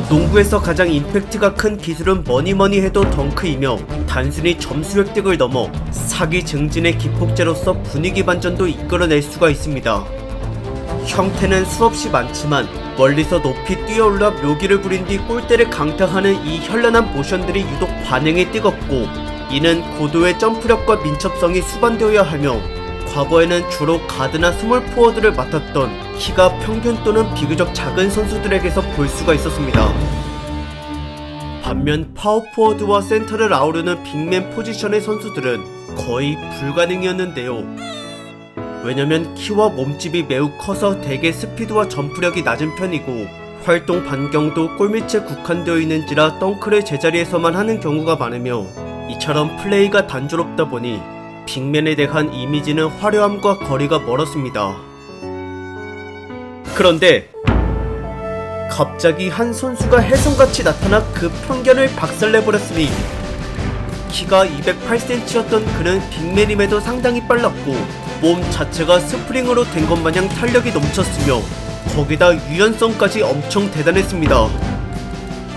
농구에서 가장 임팩트가 큰 기술은 뭐니뭐니 해도 덩크이며 단순히 점수 획득을 넘어 사기 증진의 기폭제로서 분위기 반전도 이끌어낼 수가 있습니다. 형태는 수없이 많지만 멀리서 높이 뛰어올라 묘기를 부린 뒤 골대를 강타하는 이 현란한 모션들이 유독 반응이 뜨겁고, 이는 고도의 점프력과 민첩성이 수반되어야 하며 과거에는 주로 가드나 스몰 포워드를 맡았던 키가 평균 또는 비교적 작은 선수들에게서 볼 수가 있었습니다. 반면 파워포워드와 센터를 아우르는 빅맨 포지션의 선수들은 거의 불가능이었는데요. 왜냐면 키와 몸집이 매우 커서 대개 스피드와 점프력이 낮은 편이고 활동 반경도 골밑에 국한되어 있는지라 덩크를 제자리에서만 하는 경우가 많으며, 이처럼 플레이가 단조롭다 보니 빅맨에 대한 이미지는 화려함과 거리가 멀었습니다. 그런데 갑자기 한 선수가 혜성같이 나타나 그 편견을 박살내버렸으니, 키가 208cm였던 그는 빅맨임에도 상당히 빨랐고 몸 자체가 스프링으로 된 것 마냥 탄력이 넘쳤으며 거기다 유연성까지 엄청 대단했습니다.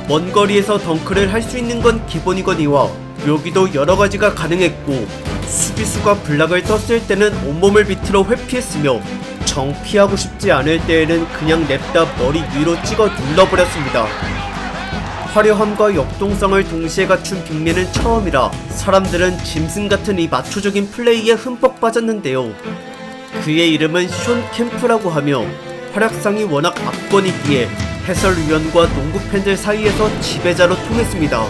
먼 거리에서 덩크를 할 수 있는 건 기본이거니와 묘기도 여러가지가 가능했고, 수비수가 블락을 떴을 때는 온몸을 비틀어 회피했으며 정 피하고 싶지 않을 때에는 그냥 냅다 머리 위로 찍어 눌러버렸습니다. 화려함과 역동성을 동시에 갖춘 빅맨은 처음이라 사람들은 짐승 같은 이 마초적인 플레이에 흠뻑 빠졌는데요. 그의 이름은 숀 캠프라고 하며 활약상이 워낙 압권이기에 해설위원과 농구 팬들 사이에서 지배자로 통했습니다.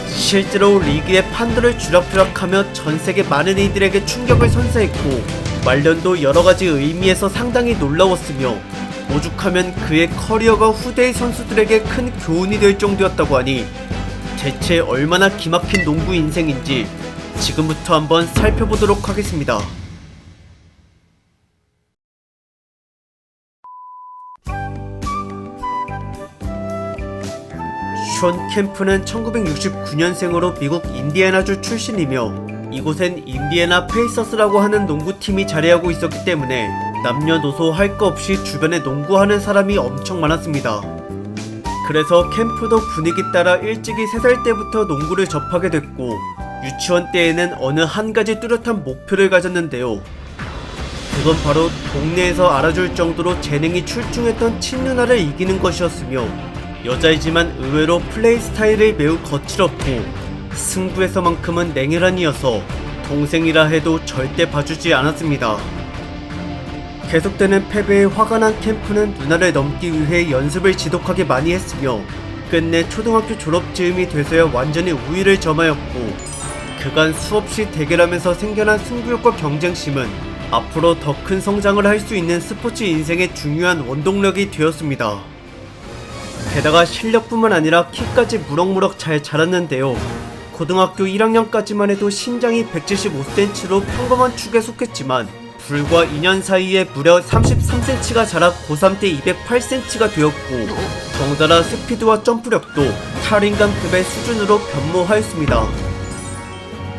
실제로 리그의 판도를 쥐락펴락하며 전세계 많은 이들에게 충격을 선사했고, 말년도 여러가지 의미에서 상당히 놀라웠으며 오죽하면 그의 커리어가 후대의 선수들에게 큰 교훈이 될 정도였다고 하니 대체 얼마나 기막힌 농구 인생인지 지금부터 한번 살펴보도록 하겠습니다. 숀 캠프는 1969년생으로 미국 인디애나주 출신이며 이곳엔 인디애나 페이서스라고 하는 농구팀이 자리하고 있었기 때문에 남녀노소 할 거 없이 주변에 농구하는 사람이 엄청 많았습니다. 그래서 캠프도 분위기 따라 일찍이 3살 때부터 농구를 접하게 됐고, 유치원 때에는 어느 한 가지 뚜렷한 목표를 가졌는데요. 그건 바로 동네에서 알아줄 정도로 재능이 출중했던 친누나를 이기는 것이었으며, 여자이지만 의외로 플레이 스타일이 매우 거칠었고 승부에서만큼은 냉혈한 이어서 동생이라 해도 절대 봐주지 않았습니다. 계속되는 패배에 화가 난 캠프는 누나를 넘기 위해 연습을 지독하게 많이 했으며 끝내 초등학교 졸업 즈음이 돼서야 완전히 우위를 점하였고, 그간 수없이 대결하면서 생겨난 승부욕과 경쟁심은 앞으로 더 큰 성장을 할 수 있는 스포츠 인생의 중요한 원동력이 되었습니다. 게다가 실력뿐만 아니라 키까지 무럭무럭 잘 자랐는데요. 고등학교 1학년까지만 해도 신장이 175cm로 평범한 축에 속했지만 불과 2년 사이에 무려 33cm가 자라 고3 때 208cm가 되었고, 덩달아 스피드와 점프력도 탈인간급의 수준으로 변모하였습니다.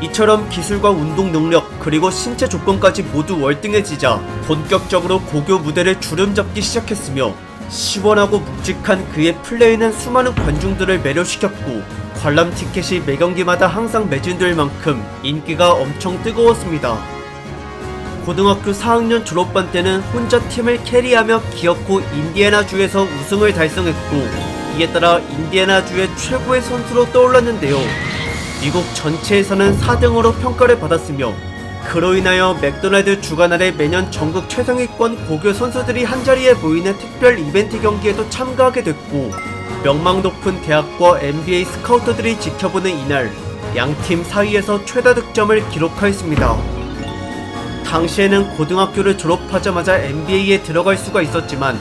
이처럼 기술과 운동 능력 그리고 신체 조건까지 모두 월등해지자 본격적으로 고교 무대를 주름잡기 시작했으며, 시원하고 묵직한 그의 플레이는 수많은 관중들을 매료시켰고 관람 티켓이 매경기마다 항상 매진될 만큼 인기가 엄청 뜨거웠습니다. 고등학교 4학년 졸업반 때는 혼자 팀을 캐리하며 기어코 인디애나주에서 우승을 달성했고, 이에 따라 인디애나주의 최고의 선수로 떠올랐는데요. 미국 전체에서는 4등으로 평가를 받았으며, 그로 인하여 맥도날드 주관 아래 매년 전국 최상위권 고교 선수들이 한자리에 모이는 특별 이벤트 경기에도 참가하게 됐고, 명망 높은 대학과 NBA 스카우터들이 지켜보는 이날 양팀 사이에서 최다 득점을 기록하였습니다. 당시에는 고등학교를 졸업하자마자 NBA에 들어갈 수가 있었지만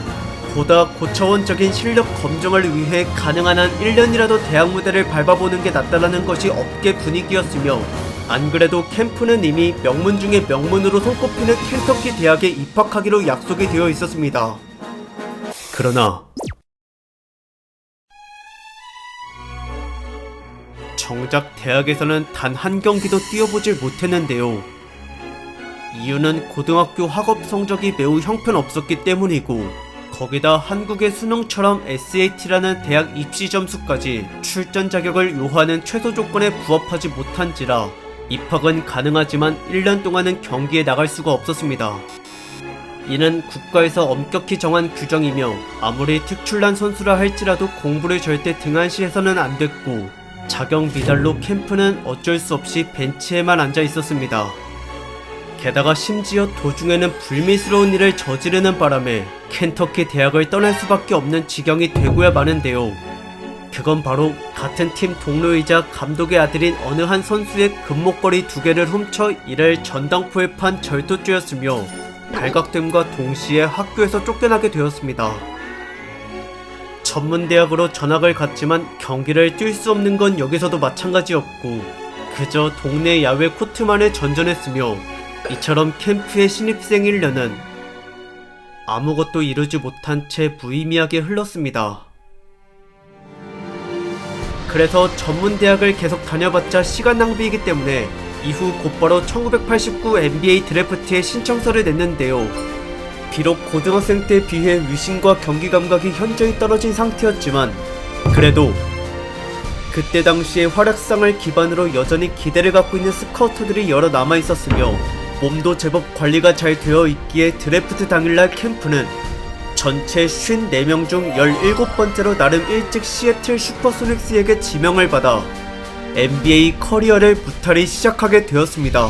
보다 고차원적인 실력 검증을 위해 가능한 한 1년이라도 대학 무대를 밟아보는 게 낫다라는 것이 업계 분위기였으며, 안 그래도 캠프는 이미 명문 중의 명문으로 손꼽히는 켄터키 대학에 입학하기로 약속이 되어 있었습니다. 그러나 정작 대학에서는 단 한 경기도 뛰어보질 못했는데요. 이유는 고등학교 학업 성적이 매우 형편없었기 때문이고, 거기다 한국의 수능처럼 SAT라는 대학 입시 점수까지 출전 자격을 요하는 최소 조건에 부합하지 못한지라 입학은 가능하지만 1년 동안은 경기에 나갈 수가 없었습니다. 이는 국가에서 엄격히 정한 규정이며 아무리 특출난 선수라 할지라도 공부를 절대 등한시해서는 안 됐고 자격 미달로 캠프는 어쩔 수 없이 벤치에만 앉아 있었습니다. 게다가 심지어 도중에는 불미스러운 일을 저지르는 바람에 켄터키 대학을 떠날 수밖에 없는 지경이 되고야 마는데요. 그건 바로 같은 팀 동료이자 감독의 아들인 어느 한 선수의 금목걸이 2개를 훔쳐 이를 전당포에 판 절도죄였으며 발각됨과 동시에 학교에서 쫓겨나게 되었습니다. 전문대학으로 전학을 갔지만 경기를 뛸 수 없는 건 여기서도 마찬가지였고 그저 동네 야외 코트만을 전전했으며 이처럼 캠프의 신입생 1년은 아무것도 이루지 못한 채 무의미하게 흘렀습니다. 그래서 전문대학을 계속 다녀봤자 시간 낭비이기 때문에 이후 곧바로 1989 NBA 드래프트에 신청서를 냈는데요. 비록 고등학생 때 비해 위신과 경기 감각이 현저히 떨어진 상태였지만 그래도 그때 당시의 활약상을 기반으로 여전히 기대를 갖고 있는 스카우터들이 여러 남아있었으며 몸도 제법 관리가 잘 되어 있기에 드래프트 당일날 캠프는 전체 54명 중 17번째로 나름 일찍 시애틀 슈퍼소닉스에게 지명을 받아 NBA 커리어를 무탈히 시작하게 되었습니다.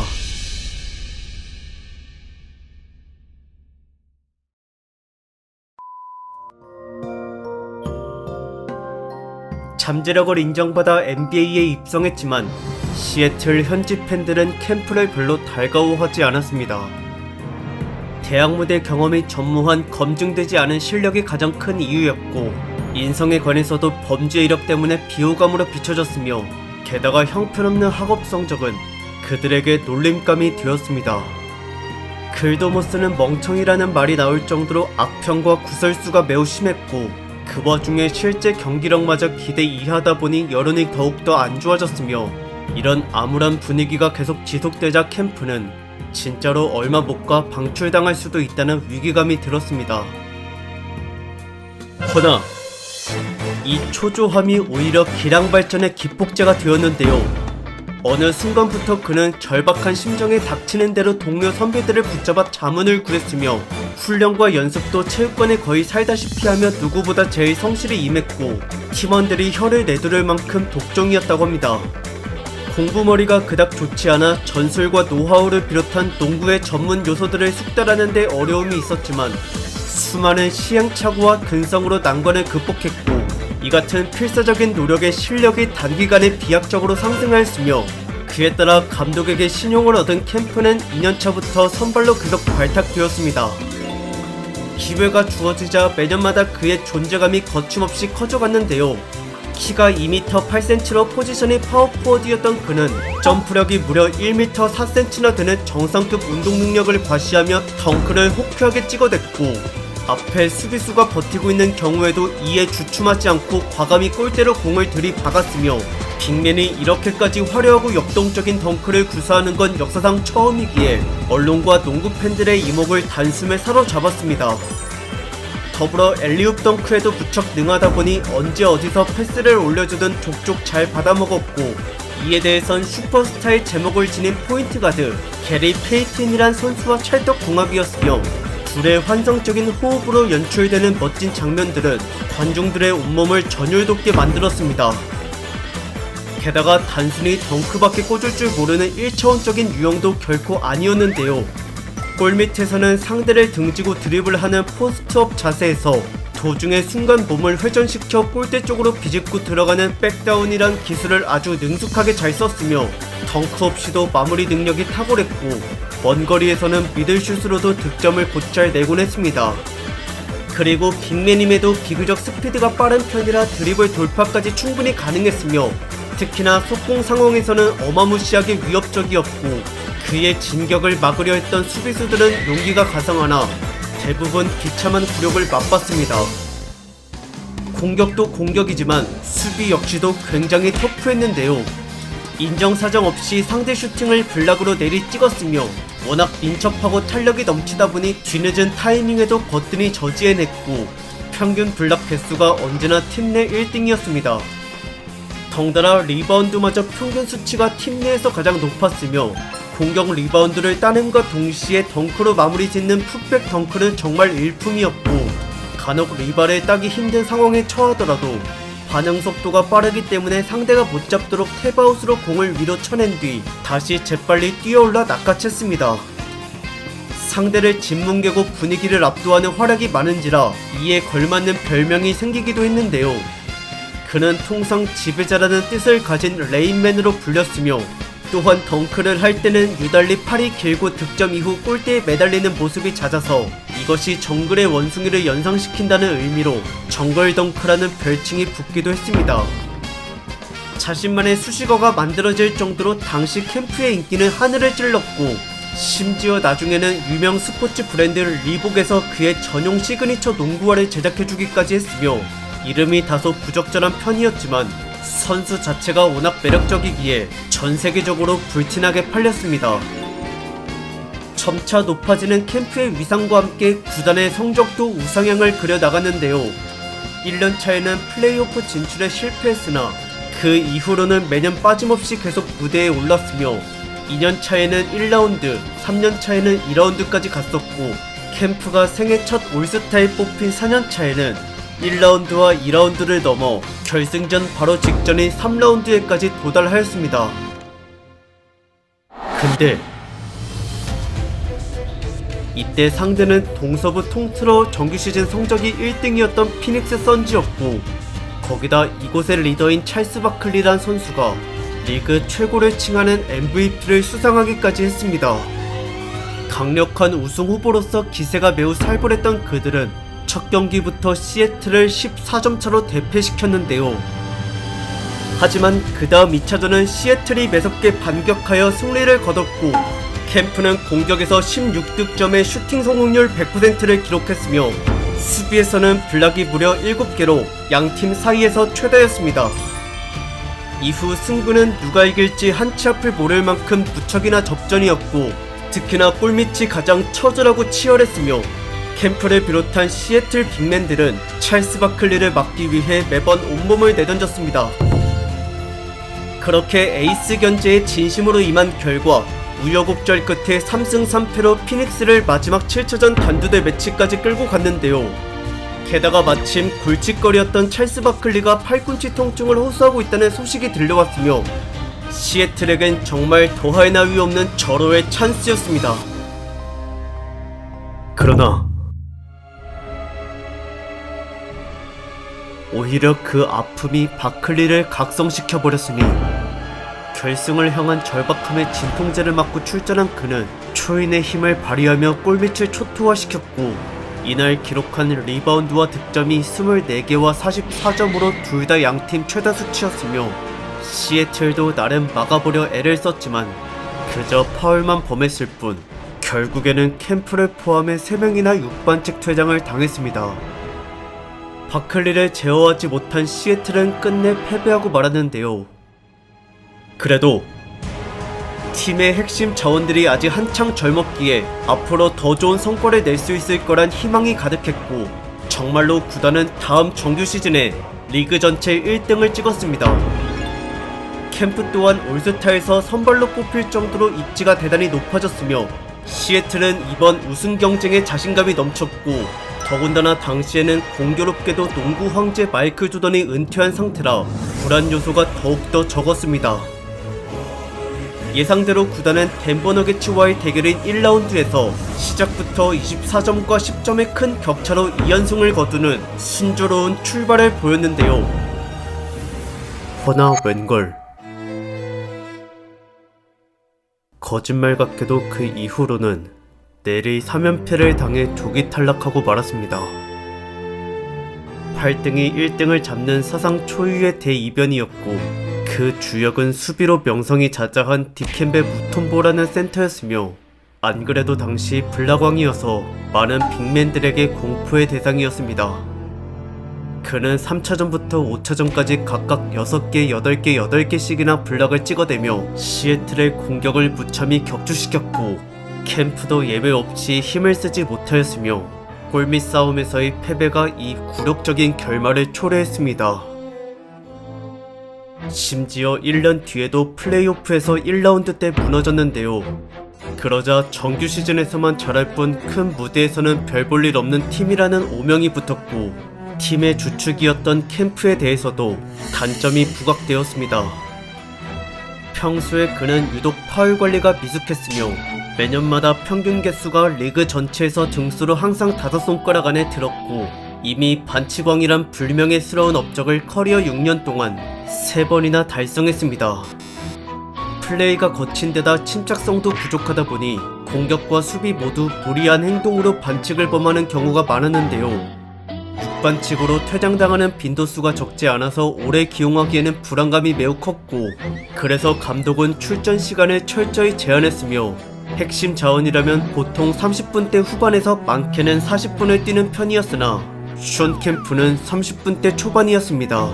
잠재력을 인정받아 NBA에 입성했지만 시애틀 현지 팬들은 캠프를 별로 달가워하지 않았습니다. 대학 무대 경험이 전무한 검증되지 않은 실력이 가장 큰 이유였고 인성에 관해서도 범죄 이력 때문에 비호감으로 비춰졌으며 게다가 형편없는 학업 성적은 그들에게 놀림감이 되었습니다. 글도 못 쓰는 멍청이라는 말이 나올 정도로 악평과 구설수가 매우 심했고 그 와중에 실제 경기력마저 기대 이하다 보니 여론이 더욱더 안 좋아졌으며 이런 암울한 분위기가 계속 지속되자 캠프는 진짜로 얼마 못 가 방출당할 수도 있다는 위기감이 들었습니다. 허나 이 초조함이 오히려 기량 발전의 기폭제가 되었는데요. 어느 순간부터 그는 절박한 심정에 닥치는 대로 동료 선배들을 붙잡아 자문을 구했으며 훈련과 연습도 체육관에 거의 살다시피 하며 누구보다 제일 성실히 임했고 팀원들이 혀를 내두를 만큼 독종이었다고 합니다. 공부머리가 그닥 좋지 않아 전술과 노하우를 비롯한 농구의 전문 요소들을 숙달하는 데 어려움이 있었지만 수많은 시행착오와 근성으로 난관을 극복했고 이 같은 필사적인 노력의 실력이 단기간에 비약적으로 상승하였으며 그에 따라 감독에게 신용을 얻은 캠프는 2년차부터 선발로 계속 발탁되었습니다. 기회가 주어지자 매년마다 그의 존재감이 거침없이 커져갔는데요. 키가 2m 8cm로 포지션이 파워포워드였던 그는 점프력이 무려 1m 4cm나 되는 정상급 운동 능력을 과시하며 덩크를 호쾌하게 찍어댔고 앞에 수비수가 버티고 있는 경우에도 이에 주춤하지 않고 과감히 골대로 공을 들이박았으며 빅맨이 이렇게까지 화려하고 역동적인 덩크를 구사하는 건 역사상 처음이기에 언론과 농구 팬들의 이목을 단숨에 사로잡았습니다. 더불어 엘리웁 덩크에도 무척 능하다 보니 언제 어디서 패스를 올려주든 족족 잘 받아먹었고 이에 대해선 슈퍼스타의 제목을 지닌 포인트 가드 게리 페이튼이란 선수와 찰떡궁합이었으며 둘의 환상적인 호흡으로 연출되는 멋진 장면들은 관중들의 온몸을 전율돋게 만들었습니다. 게다가 단순히 덩크밖에 꽂을 줄 모르는 1차원적인 유형도 결코 아니었는데요. 골밑에서는 상대를 등지고 드리블하는 포스트업 자세에서 도중에 순간 몸을 회전시켜 골대 쪽으로 비집고 들어가는 백다운이란 기술을 아주 능숙하게 잘 썼으며 덩크 없이도 마무리 능력이 탁월했고 먼 거리에서는 미들슛으로도 득점을 곧잘 내곤 했습니다. 그리고 빅맨임에도 비교적 스피드가 빠른 편이라 드리블 돌파까지 충분히 가능했으며 특히나 속공 상황에서는 어마무시하게 위협적이었고 그의 진격을 막으려 했던 수비수들은 용기가 가상하나 대부분 비참한 굴욕을 맛봤습니다. 공격도 공격이지만 수비 역시도 굉장히 터프했는데요. 인정사정 없이 상대 슈팅을 블락으로 내리 찍었으며 워낙 민첩하고 탄력이 넘치다 보니 뒤늦은 타이밍에도 거뜬히 저지해냈고 평균 블락 개수가 언제나 팀 내 1등이었습니다. 덩달아 리바운드마저 평균 수치가 팀 내에서 가장 높았으며 공격 리바운드를 따냄과 동시에 덩크로 마무리 짓는 풋백 덩크는 정말 일품이었고, 간혹 리바를 따기 힘든 상황에 처하더라도 반응 속도가 빠르기 때문에 상대가 못 잡도록 탭아웃으로 공을 위로 쳐낸 뒤 다시 재빨리 뛰어올라 낚아챘습니다. 상대를 짓뭉개고 분위기를 압도하는 활약이 많은지라 이에 걸맞는 별명이 생기기도 했는데요. 그는 통상 지배자라는 뜻을 가진 레인맨으로 불렸으며, 또한 덩크를 할 때는 유달리 팔이 길고 득점 이후 골대에 매달리는 모습이 잦아서 이것이 정글의 원숭이를 연상시킨다는 의미로 정글 덩크라는 별칭이 붙기도 했습니다. 자신만의 수식어가 만들어질 정도로 당시 캠프의 인기는 하늘을 찔렀고, 심지어 나중에는 유명 스포츠 브랜드 리복에서 그의 전용 시그니처 농구화를 제작해주기까지 했으며, 이름이 다소 부적절한 편이었지만 선수 자체가 워낙 매력적이기에 전세계적으로 불티나게 팔렸습니다. 점차 높아지는 캠프의 위상과 함께 구단의 성적도 우상향을 그려나갔는데요. 1년차에는 플레이오프 진출에 실패했으나 그 이후로는 매년 빠짐없이 계속 무대에 올랐으며, 2년차에는 1라운드, 3년차에는 2라운드까지 갔었고, 캠프가 생애 첫 올스타에 뽑힌 4년차에는 1라운드와 2라운드를 넘어 결승전 바로 직전인 3라운드에까지 도달하였습니다. 근데 이때 상대는 동서부 통틀어 정규 시즌 성적이 1등이었던 피닉스 선즈였고, 거기다 이곳의 리더인 찰스 바클리란 선수가 리그 최고를 칭하는 MVP를 수상하기까지 했습니다. 강력한 우승 후보로서 기세가 매우 살벌했던 그들은 첫 경기부터 시애틀을 14점 차로 대패시켰는데요. 하지만 그 다음 2차전은 시애틀이 매섭게 반격하여 승리를 거뒀고, 캠프는 공격에서 16득점의 슈팅 성공률 100%를 기록했으며 수비에서는 블락이 무려 7개로 양팀 사이에서 최다였습니다. 이후 승부는 누가 이길지 한치 앞을 모를 만큼 무척이나 접전이었고, 특히나 골밑이 가장 처절하고 치열했으며 캠프를 비롯한 시애틀 빅맨들은 찰스 바클리를 막기 위해 매번 온몸을 내던졌습니다. 그렇게 에이스 견제에 진심으로 임한 결과 우여곡절 끝에 3승 3패로 피닉스를 마지막 7차전 단두대 매치까지 끌고 갔는데요. 게다가 마침 골칫거리였던 찰스 바클리가 팔꿈치 통증을 호소하고 있다는 소식이 들려왔으며, 시애틀에겐 정말 더할 나위 없는 절호의 찬스였습니다. 그러나 오히려 그 아픔이 바클리를 각성시켜버렸으니 결승을 향한 절박함의 진통제를 맞고 출전한 그는 초인의 힘을 발휘하며 골밑을 초토화시켰고, 이날 기록한 리바운드와 득점이 24개와 44점으로 둘 다 양팀 최다 수치였으며, 시애틀도 나름 막아보려 애를 썼지만 그저 파울만 범했을 뿐 결국에는 캠프를 포함해 3명이나 육반칙 퇴장을 당했습니다. 바클리를 제어하지 못한 시애틀은 끝내 패배하고 말았는데요. 그래도 팀의 핵심 자원들이 아직 한창 젊었기에 앞으로 더 좋은 성과를 낼 수 있을 거란 희망이 가득했고, 정말로 구단은 다음 정규 시즌에 리그 전체 1등을 찍었습니다. 캠프 또한 올스타에서 선발로 뽑힐 정도로 입지가 대단히 높아졌으며, 시애틀은 이번 우승 경쟁에 자신감이 넘쳤고, 더군다나 당시에는 공교롭게도 농구 황제 마이클 조던이 은퇴한 상태라 불안 요소가 더욱더 적었습니다. 예상대로 구단은 덴버 너게츠와의 대결인 1라운드에서 시작부터 24점과 10점의 큰 격차로 2연승을 거두는 순조로운 출발을 보였는데요. 허나 웬걸, 거짓말 같게도 그 이후로는 내리 3연패를 당해 조기 탈락하고 말았습니다. 8등이 1등을 잡는 사상 초유의 대이변이었고, 그 주역은 수비로 명성이 자자한 디켄베 무톰보라는 센터였으며, 안 그래도 당시 블락왕이어서 많은 빅맨들에게 공포의 대상이었습니다. 그는 3차전부터 5차전까지 각각 6개, 8개, 8개씩이나 블락을 찍어대며 시애틀의 공격을 무참히 격추시켰고, 캠프도 예외 없이 힘을 쓰지 못하였으며 골밑 싸움에서의 패배가 이 굴욕적인 결말을 초래했습니다. 심지어 1년 뒤에도 플레이오프에서 1라운드 때 무너졌는데요. 그러자 정규 시즌에서만 잘할 뿐 큰 무대에서는 별 볼 일 없는 팀이라는 오명이 붙었고, 팀의 주축이었던 캠프에 대해서도 단점이 부각되었습니다. 평소에 그는 유독 파울 관리가 미숙했으며 매년마다 평균 개수가 리그 전체에서 등수로 항상 5손가락 안에 들었고, 이미 반치광이란 불명예스러운 업적을 커리어 6년 동안 3번이나 달성했습니다. 플레이가 거친 데다 침착성도 부족하다 보니 공격과 수비 모두 무리한 행동으로 반칙을 범하는 경우가 많았는데요. 6반칙으로 퇴장당하는 빈도수가 적지 않아서 오래 기용하기에는 불안감이 매우 컸고, 그래서 감독은 출전 시간을 철저히 제한했으며 핵심 자원이라면 보통 30분대 후반에서 많게는 40분을 뛰는 편이었으나 션 캠프는 30분대 초반이었습니다.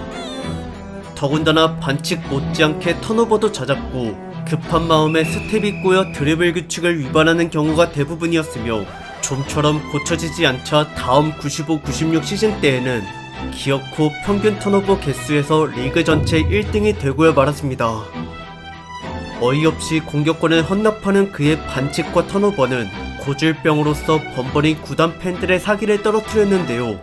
더군다나 반칙 못지않게 턴오버도 잦았고, 급한 마음에 스텝이 꼬여 드리블 규칙을 위반하는 경우가 대부분이었으며, 좀처럼 고쳐지지 않자 다음 95-96 시즌 때에는 기어코 평균 턴오버 개수에서 리그 전체 1등이 되고야 말았습니다. 어이없이 공격권을 헌납하는 그의 반칙과 턴오버는 고질병으로서 번번이 구단 팬들의 사기를 떨어뜨렸는데요.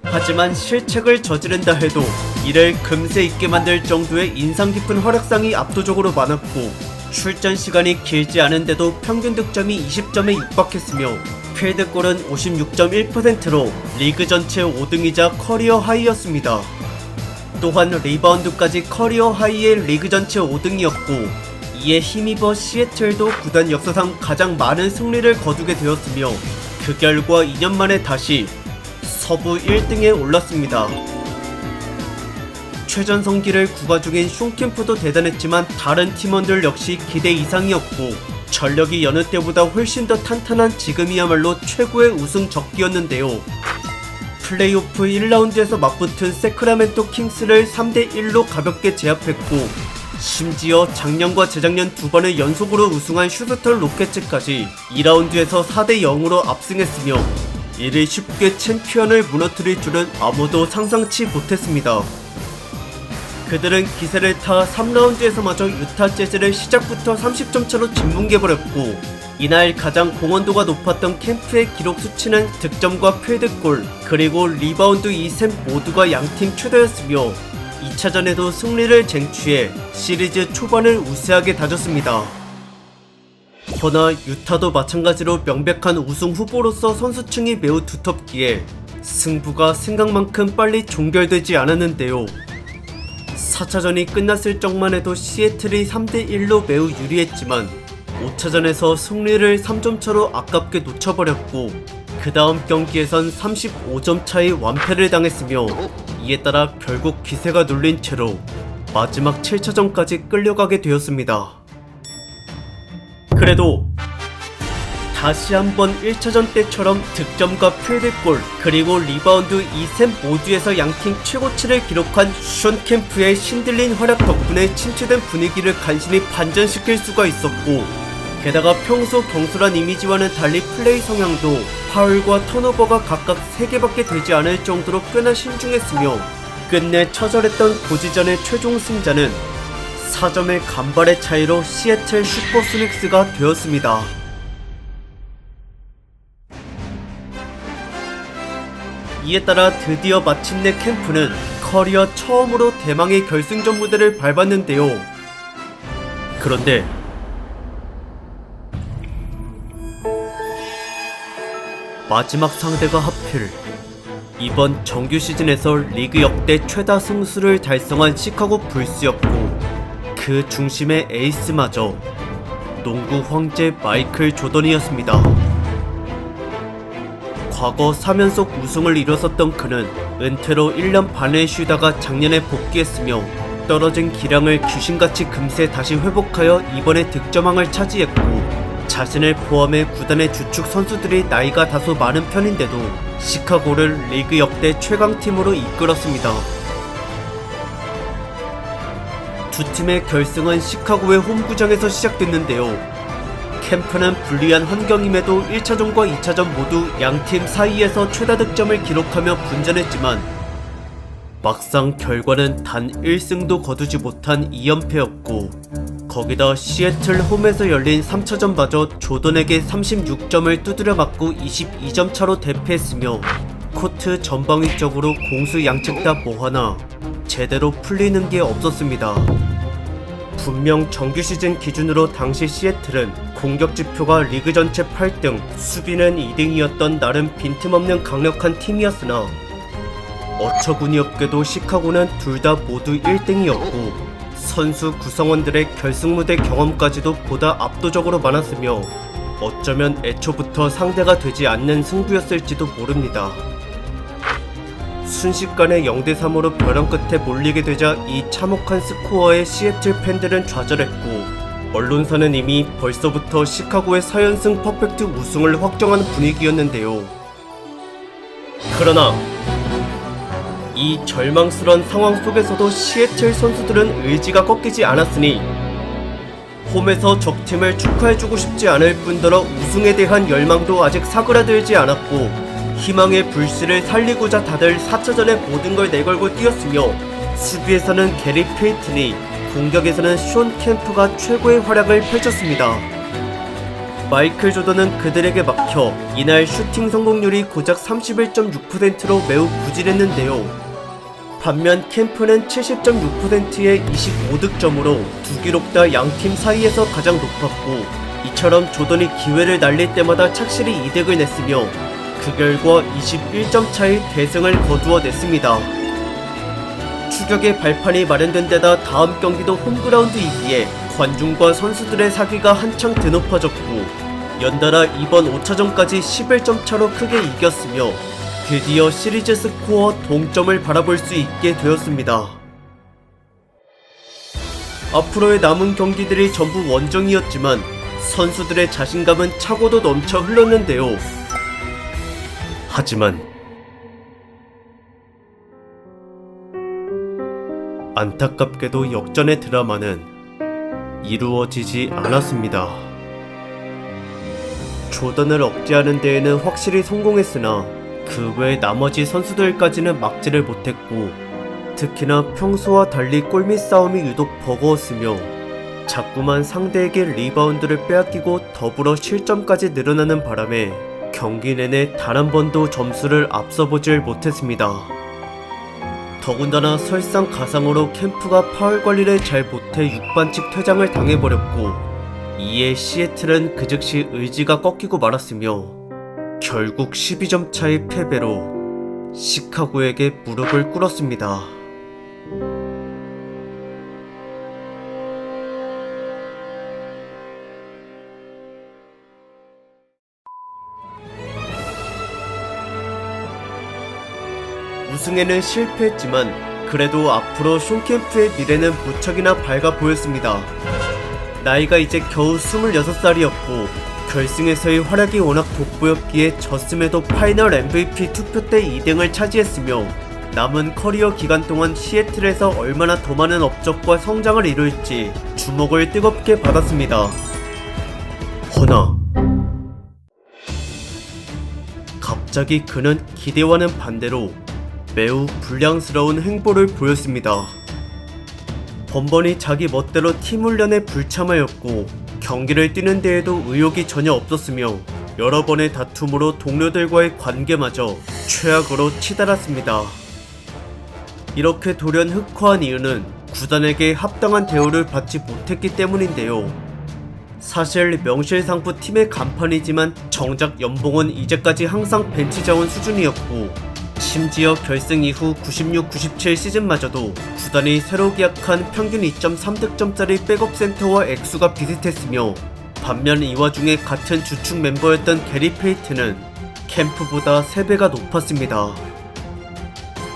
하지만 실책을 저지른다 해도 이를 금세 잊게 만들 정도의 인상 깊은 활약상이 압도적으로 많았고, 출전 시간이 길지 않은데도 평균 득점이 20점에 육박했으며 필드골은 56.1%로 리그 전체 5등이자 커리어 하이였습니다. 또한 리바운드까지 커리어 하이의 리그 전체 5등이었고, 이에 힘입어 시애틀도 구단 역사상 가장 많은 승리를 거두게 되었으며, 그 결과 2년 만에 다시 서부 1등에 올랐습니다. 최전성기를 구가 중인 숀 캠프도 대단했지만 다른 팀원들 역시 기대 이상이었고, 전력이 여느 때보다 훨씬 더 탄탄한 지금이야말로 최고의 우승 적기였는데요. 플레이오프 1라운드에서 맞붙은 세크라멘토 킹스를 3대1로 가볍게 제압했고, 심지어 작년과 재작년 2번을 연속으로 우승한 휴스턴 로켓츠까지 2라운드에서 4대0으로 압승했으며, 이를 쉽게 챔피언을 무너뜨릴 줄은 아무도 상상치 못했습니다. 그들은 기세를 타 3라운드에서마저 유타 재즈를 시작부터 30점 차로 짓뭉개버렸고, 이날 가장 공헌도가 높았던 캠프의 기록 수치는 득점과 필드골, 그리고 리바운드 2셈 모두가 양팀 최다였으며 2차전에도 승리를 쟁취해 시리즈 초반을 우세하게 다졌습니다. 허나 유타도 마찬가지로 명백한 우승 후보로서 선수층이 매우 두텁기에 승부가 생각만큼 빨리 종결되지 않았는데요. 4차전이 끝났을 적만 해도 시애틀이 3대1로 매우 유리했지만 5차전에서 승리를 3점 차로 아깝게 놓쳐버렸고, 그 다음 경기에선 35점 차의 완패를 당했으며, 이에 따라 결국 기세가 눌린 채로 마지막 7차전까지 끌려가게 되었습니다. 그래도 다시 한번 1차전 때처럼 득점과 필드골, 그리고 리바운드 2셈 모두에서 양팀 최고치를 기록한 션 캠프의 신들린 활약 덕분에 침체된 분위기를 간신히 반전시킬 수가 있었고, 게다가 평소 경솔한 이미지와는 달리 플레이 성향도 파울과 턴오버가 각각 3개밖에 되지 않을 정도로 꽤나 신중했으며, 끝내 처절했던 고지전의 최종 승자는 4점의 간발의 차이로 시애틀 슈퍼소닉스가 되었습니다. 이에 따라 드디어 마침내 캠프는 커리어 처음으로 대망의 결승전 무대를 밟았는데요. 그런데 마지막 상대가 하필 이번 정규 시즌에서 리그 역대 최다 승수를 달성한 시카고 불스였고, 그 중심의 에이스마저 농구 황제 마이클 조던이었습니다. 과거 3연속 우승을 이뤘었던 그는 은퇴로 1년 반을 쉬다가 작년에 복귀했으며, 떨어진 기량을 귀신같이 금세 다시 회복하여 이번에 득점왕을 차지했고, 자신을 포함해 구단의 주축 선수들이 나이가 다소 많은 편인데도 시카고를 리그 역대 최강팀으로 이끌었습니다. 두 팀의 결승은 시카고의 홈구장에서 시작됐는데요. 캠프는 불리한 환경임에도 1차전과 2차전 모두 양팀 사이에서 최다 득점을 기록하며 분전했지만 막상 결과는 단 1승도 거두지 못한 2연패였고 거기다 시애틀 홈에서 열린 3차전마저 조던에게 36점을 두드려 맞고 22점 차로 대패했으며 코트 전방위 쪽으로 공수 양측 다 뭐하나 제대로 풀리는 게 없었습니다. 분명 정규 시즌 기준으로 당시 시애틀은 공격 지표가 리그 전체 8등, 수비는 2등이었던 나름 빈틈없는 강력한 팀이었으나 어처구니 없게도 시카고는 둘 다 모두 1등이었고 선수 구성원들의 결승 무대 경험까지도 보다 압도적으로 많았으며 어쩌면 애초부터 상대가 되지 않는 승부였을지도 모릅니다. 순식간에 0대3으로 벼랑 끝에 몰리게 되자 이 참혹한 스코어에 시애틀 팬들은 좌절했고 언론사는 이미 벌써부터 시카고의 4연승 퍼펙트 우승을 확정한 분위기였는데요. 그러나 이 절망스러운 상황 속에서도 시애틀 선수들은 의지가 꺾이지 않았으니 홈에서 적팀을 축하해주고 싶지 않을 뿐더러 우승에 대한 열망도 아직 사그라들지 않았고 희망의 불씨를 살리고자 다들 4차전에 모든 걸 내걸고 뛰었으며 수비에서는 게리 페이튼이 공격에서는 숀 캠프가 최고의 활약을 펼쳤습니다. 마이클 조던은 그들에게 막혀 이날 슈팅 성공률이 고작 31.6%로 매우 부진했는데요. 반면 캠프는 70.6%의 25득점으로 두 기록 다 양팀 사이에서 가장 높았고 이처럼 조던이 기회를 날릴 때마다 착실히 이득을 냈으며 그 결과 21점 차의 대승을 거두어냈습니다. 추격의 발판이 마련된 데다 다음 경기도 홈그라운드이기에 관중과 선수들의 사기가 한창 드높아졌고 연달아 이번 5차전까지 11점 차로 크게 이겼으며 드디어 시리즈 스코어 동점을 바라볼 수 있게 되었습니다. 앞으로의 남은 경기들이 전부 원정이었지만 선수들의 자신감은 차고도 넘쳐 흘렀는데요. 하지만 안타깝게도 역전의 드라마는 이루어지지 않았습니다. 조던을 억제하는 데에는 확실히 성공했으나 그 외 나머지 선수들까지는 막지를 못했고 특히나 평소와 달리 골밑 싸움이 유독 버거웠으며 자꾸만 상대에게 리바운드를 빼앗기고 더불어 실점까지 늘어나는 바람에 경기 내내 단 한 번도 점수를 앞서보질 못했습니다. 더군다나 설상가상으로 캠프가 파울 관리를 잘 못해 6반칙 퇴장을 당해버렸고 이에 시애틀은 그 즉시 의지가 꺾이고 말았으며 결국 12점 차의 패배로 시카고에게 무릎을 꿇었습니다. 우승에는 실패했지만 그래도 앞으로 숀 캠프의 미래는 무척이나 밝아 보였습니다. 나이가 이제 겨우 26살이었고 결승에서의 활약이 워낙 돋보였기에 졌음에도 파이널 MVP 투표 때 2등을 차지했으며 남은 커리어 기간 동안 시애틀에서 얼마나 더 많은 업적과 성장을 이룰지 주목을 뜨겁게 받았습니다. 허나 갑자기 그는 기대와는 반대로 매우 불량스러운 행보를 보였습니다. 번번이 자기 멋대로 팀 훈련에 불참하였고 경기를 뛰는 데에도 의욕이 전혀 없었으며 여러 번의 다툼으로 동료들과의 관계마저 최악으로 치달았습니다. 이렇게 돌연 흑화한 이유는 구단에게 합당한 대우를 받지 못했기 때문인데요. 사실 명실상부 팀의 간판이지만 정작 연봉은 이제까지 항상 벤치 자원 수준이었고 심지어 결승 이후 96-97 시즌마저도 구단이 새로 계약한 평균 2.3득점짜리 백업 센터와 액수가 비슷했으며 반면 이 와중에 같은 주축 멤버였던 게리 페이튼은 캠프보다 3배가 높았습니다.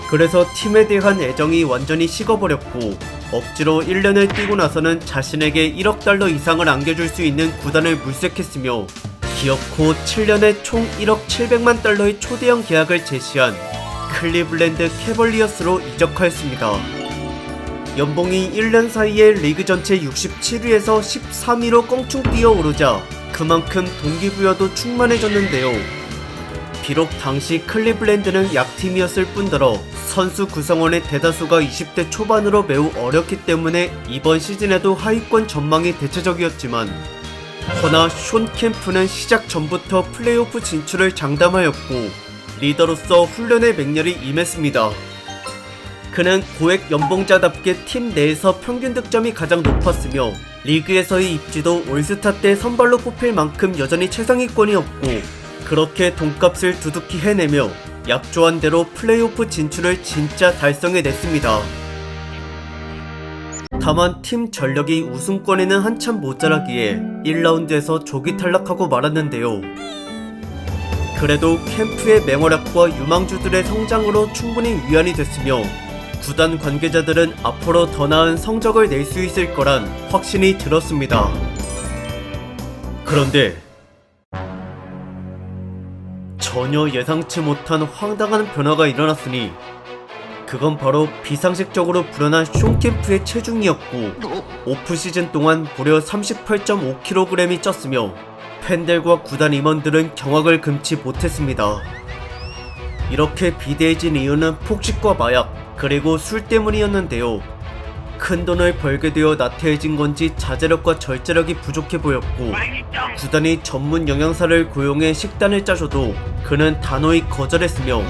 그래서 팀에 대한 애정이 완전히 식어버렸고 억지로 1년을 뛰고 나서는 자신에게 1억 달러 이상을 안겨줄 수 있는 구단을 물색했으며 기어코 7년에 총 1억 700만 달러의 초대형 계약을 제시한 클리블랜드 캐벌리어스로 이적하였습니다. 연봉이 1년 사이에 리그 전체 67위에서 13위로 껑충 뛰어오르자 그만큼 동기부여도 충만해졌는데요. 비록 당시 클리블랜드는 약팀이었을 뿐더러 선수 구성원의 대다수가 20대 초반으로 매우 어렸기 때문에 이번 시즌에도 하위권 전망이 대체적이었지만, 허나 숀 캠프는 시작 전부터 플레이오프 진출을 장담하였고 리더로서 훈련의 맹렬히 임했습니다. 그는 고액 연봉자답게 팀 내에서 평균 득점이 가장 높았으며 리그에서의 입지도 올스타 때 선발로 뽑힐 만큼 여전히 최상위권이었고, 그렇게 돈값을 두둑히 해내며 약조한 대로 플레이오프 진출을 진짜 달성해냈습니다. 다만 팀 전력이 우승권에는 한참 모자라기에 1라운드에서 조기 탈락하고 말았는데요. 그래도 캠프의 맹활약과 유망주들의 성장으로 충분히 위안이 됐으며 구단 관계자들은 앞으로 더 나은 성적을 낼 수 있을 거란 확신이 들었습니다. 그런데 전혀 예상치 못한 황당한 변화가 일어났으니 그건 바로 비상식적으로 불어난 숀 캠프의 체중이었고, 오프시즌 동안 무려 38.5kg이 쪘으며 팬들과 구단 임원들은 경악을 금치 못했습니다. 이렇게 비대해진 이유는 폭식과 마약, 그리고 술 때문이었는데요. 큰돈을 벌게 되어 나태해진 건지 자제력과 절제력이 부족해 보였고, 구단이 전문 영양사를 고용해 식단을 짜줘도 그는 단호히 거절했으며,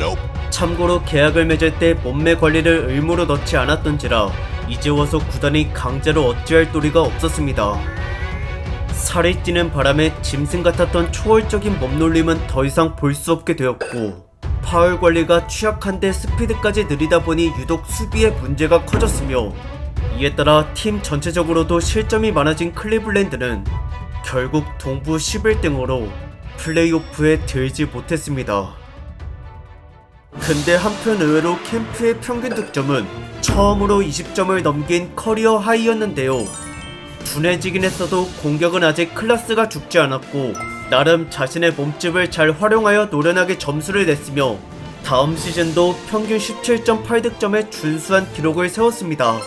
참고로 계약을 맺을 때 몸매 관리를 의무로 넣지 않았던지라 이제 와서 구단이 강제로 어찌할 도리가 없었습니다. 살이 찌는 바람에 짐승 같았던 초월적인 몸놀림은 더 이상 볼 수 없게 되었고, 파울 관리가 취약한데 스피드까지 느리다 보니 유독 수비에 문제가 커졌으며, 이에 따라 팀 전체적으로도 실점이 많아진 클리블랜드는 결국 동부 11등으로 플레이오프에 들지 못했습니다. 근데 한편 의외로 캠프의 평균 득점은 처음으로 20점을 넘긴 커리어 하이였는데요. 둔해지긴 했어도 공격은 아직 클라스가 죽지 않았고 나름 자신의 몸집을 잘 활용하여 노련하게 점수를 냈으며 다음 시즌도 평균 17.8득점의 준수한 기록을 세웠습니다.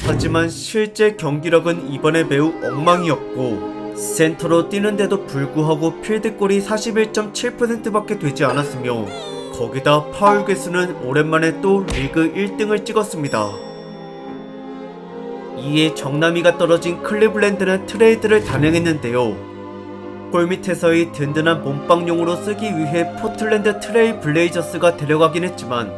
하지만 실제 경기력은 이번에 매우 엉망이었고, 센터로 뛰는데도 불구하고 필드골이 41.7%밖에 되지 않았으며 거기다 파울 개수는 오랜만에 또 리그 1등을 찍었습니다. 이에 정남이가 떨어진 클리블랜드는 트레이드를 단행했는데요. 골밑에서의 든든한 몸빵용으로 쓰기 위해 포틀랜드 트레일 블레이저스가 데려가긴 했지만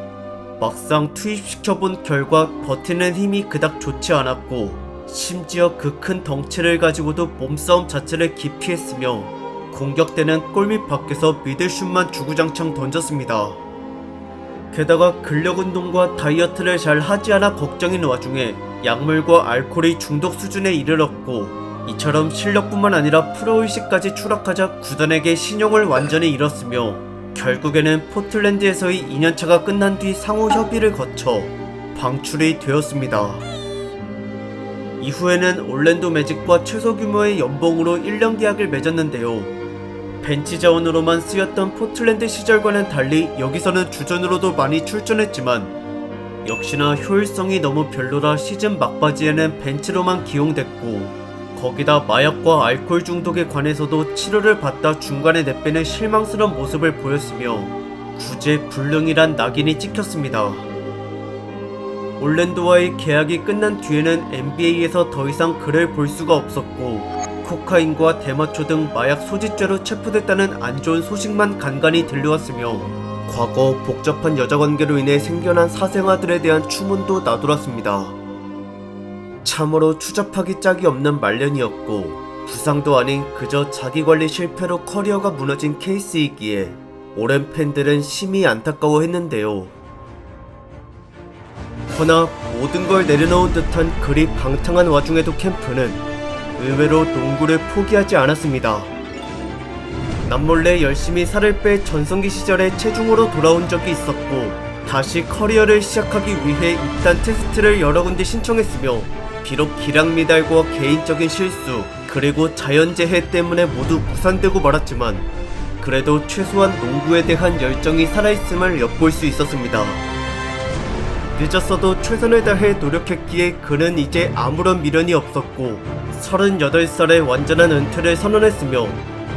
막상 투입시켜본 결과 버티는 힘이 그닥 좋지 않았고, 심지어 그 큰 덩치를 가지고도 몸싸움 자체를 기피했으며 공격 때는 골밑 밖에서 미들슛만 주구장창 던졌습니다. 게다가 근력운동과 다이어트를 잘 하지 않아 걱정인 와중에 약물과 알코올이 중독 수준에 이르렀고, 이처럼 실력뿐만 아니라 프로의식까지 추락하자 구단에게 신용을 완전히 잃었으며 결국에는 포틀랜드에서의 2년차가 끝난 뒤 상호 협의를 거쳐 방출이 되었습니다. 이후에는 올랜도 매직과 최소 규모의 연봉으로 1년 계약을 맺었는데요. 벤치 자원으로만 쓰였던 포틀랜드 시절과는 달리 여기서는 주전으로도 많이 출전했지만 역시나 효율성이 너무 별로라 시즌 막바지에는 벤치로만 기용됐고, 거기다 마약과 알코올 중독에 관해서도 치료를 받다 중간에 내빼는 실망스러운 모습을 보였으며 구제불능이란 낙인이 찍혔습니다. 올랜도와의 계약이 끝난 뒤에는 NBA에서 더 이상 그를 볼 수가 없었고, 코카인과 대마초 등 마약 소지죄로 체포됐다는 안 좋은 소식만 간간히 들려왔으며 과거 복잡한 여자관계로 인해 생겨난 사생아들에 대한 추문도 나돌았습니다. 참으로 추잡하기 짝이 없는 말년이었고 부상도 아닌 그저 자기관리 실패로 커리어가 무너진 케이스이기에 오랜 팬들은 심히 안타까워했는데요. 허나 모든 걸 내려놓은 듯한 그리 방탕한 와중에도 캠프는 의외로 농구를 포기하지 않았습니다. 남몰래 열심히 살을 빼 전성기 시절의 체중으로 돌아온 적이 있었고, 다시 커리어를 시작하기 위해 입단 테스트를 여러 군데 신청했으며 비록 기량 미달과 개인적인 실수 그리고 자연재해 때문에 모두 무산되고 말았지만 그래도 최소한 농구에 대한 열정이 살아있음을 엿볼 수 있었습니다. 늦었어도 최선을 다해 노력했기에 그는 이제 아무런 미련이 없었고 38살에 완전한 은퇴를 선언했으며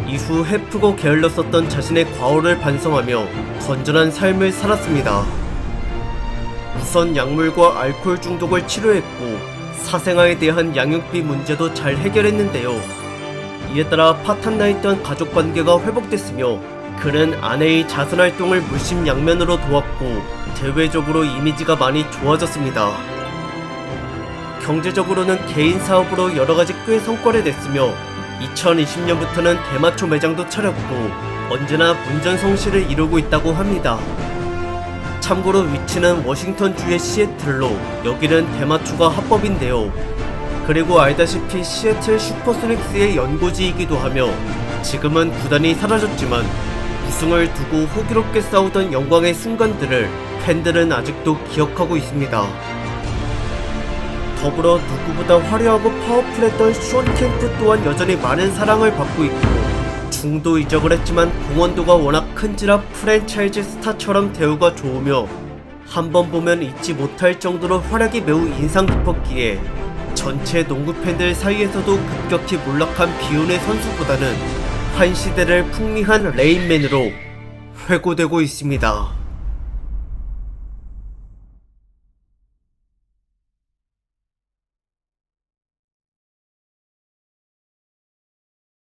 이후 해프고 게을렀었던 자신의 과오를 반성하며 건전한 삶을 살았습니다. 우선 약물과 알코올 중독을 치료했고 사생아에 대한 양육비 문제도 잘 해결했는데요. 이에 따라 파탄나 있던 가족관계가 회복됐으며 그는 아내의 자선활동을 물심양면으로 도왔고 대외적으로 이미지가 많이 좋아졌습니다. 경제적으로는 개인 사업으로 여러가지 꽤 성과를 냈으며 2020년부터는 대마초 매장도 차렸고 언제나 문전성시를 이루고 있다고 합니다. 참고로 위치는 워싱턴주의 시애틀로 여기는 대마초가 합법인데요. 그리고 알다시피 시애틀 슈퍼소닉스의 연고지이기도 하며 지금은 구단이 사라졌지만 우승을 두고 호기롭게 싸우던 영광의 순간들을 팬들은 아직도 기억하고 있습니다. 더불어 누구보다 화려하고 파워풀했던 숀 캠프 또한 여전히 많은 사랑을 받고 있고 중도 이적을 했지만 공헌도가 워낙 큰지라 프랜차이즈 스타처럼 대우가 좋으며 한번 보면 잊지 못할 정도로 활약이 매우 인상 깊었기에 전체 농구 팬들 사이에서도 급격히 몰락한 비운의 선수보다는 한 시대를 풍미한 레인맨으로 회고되고 있습니다.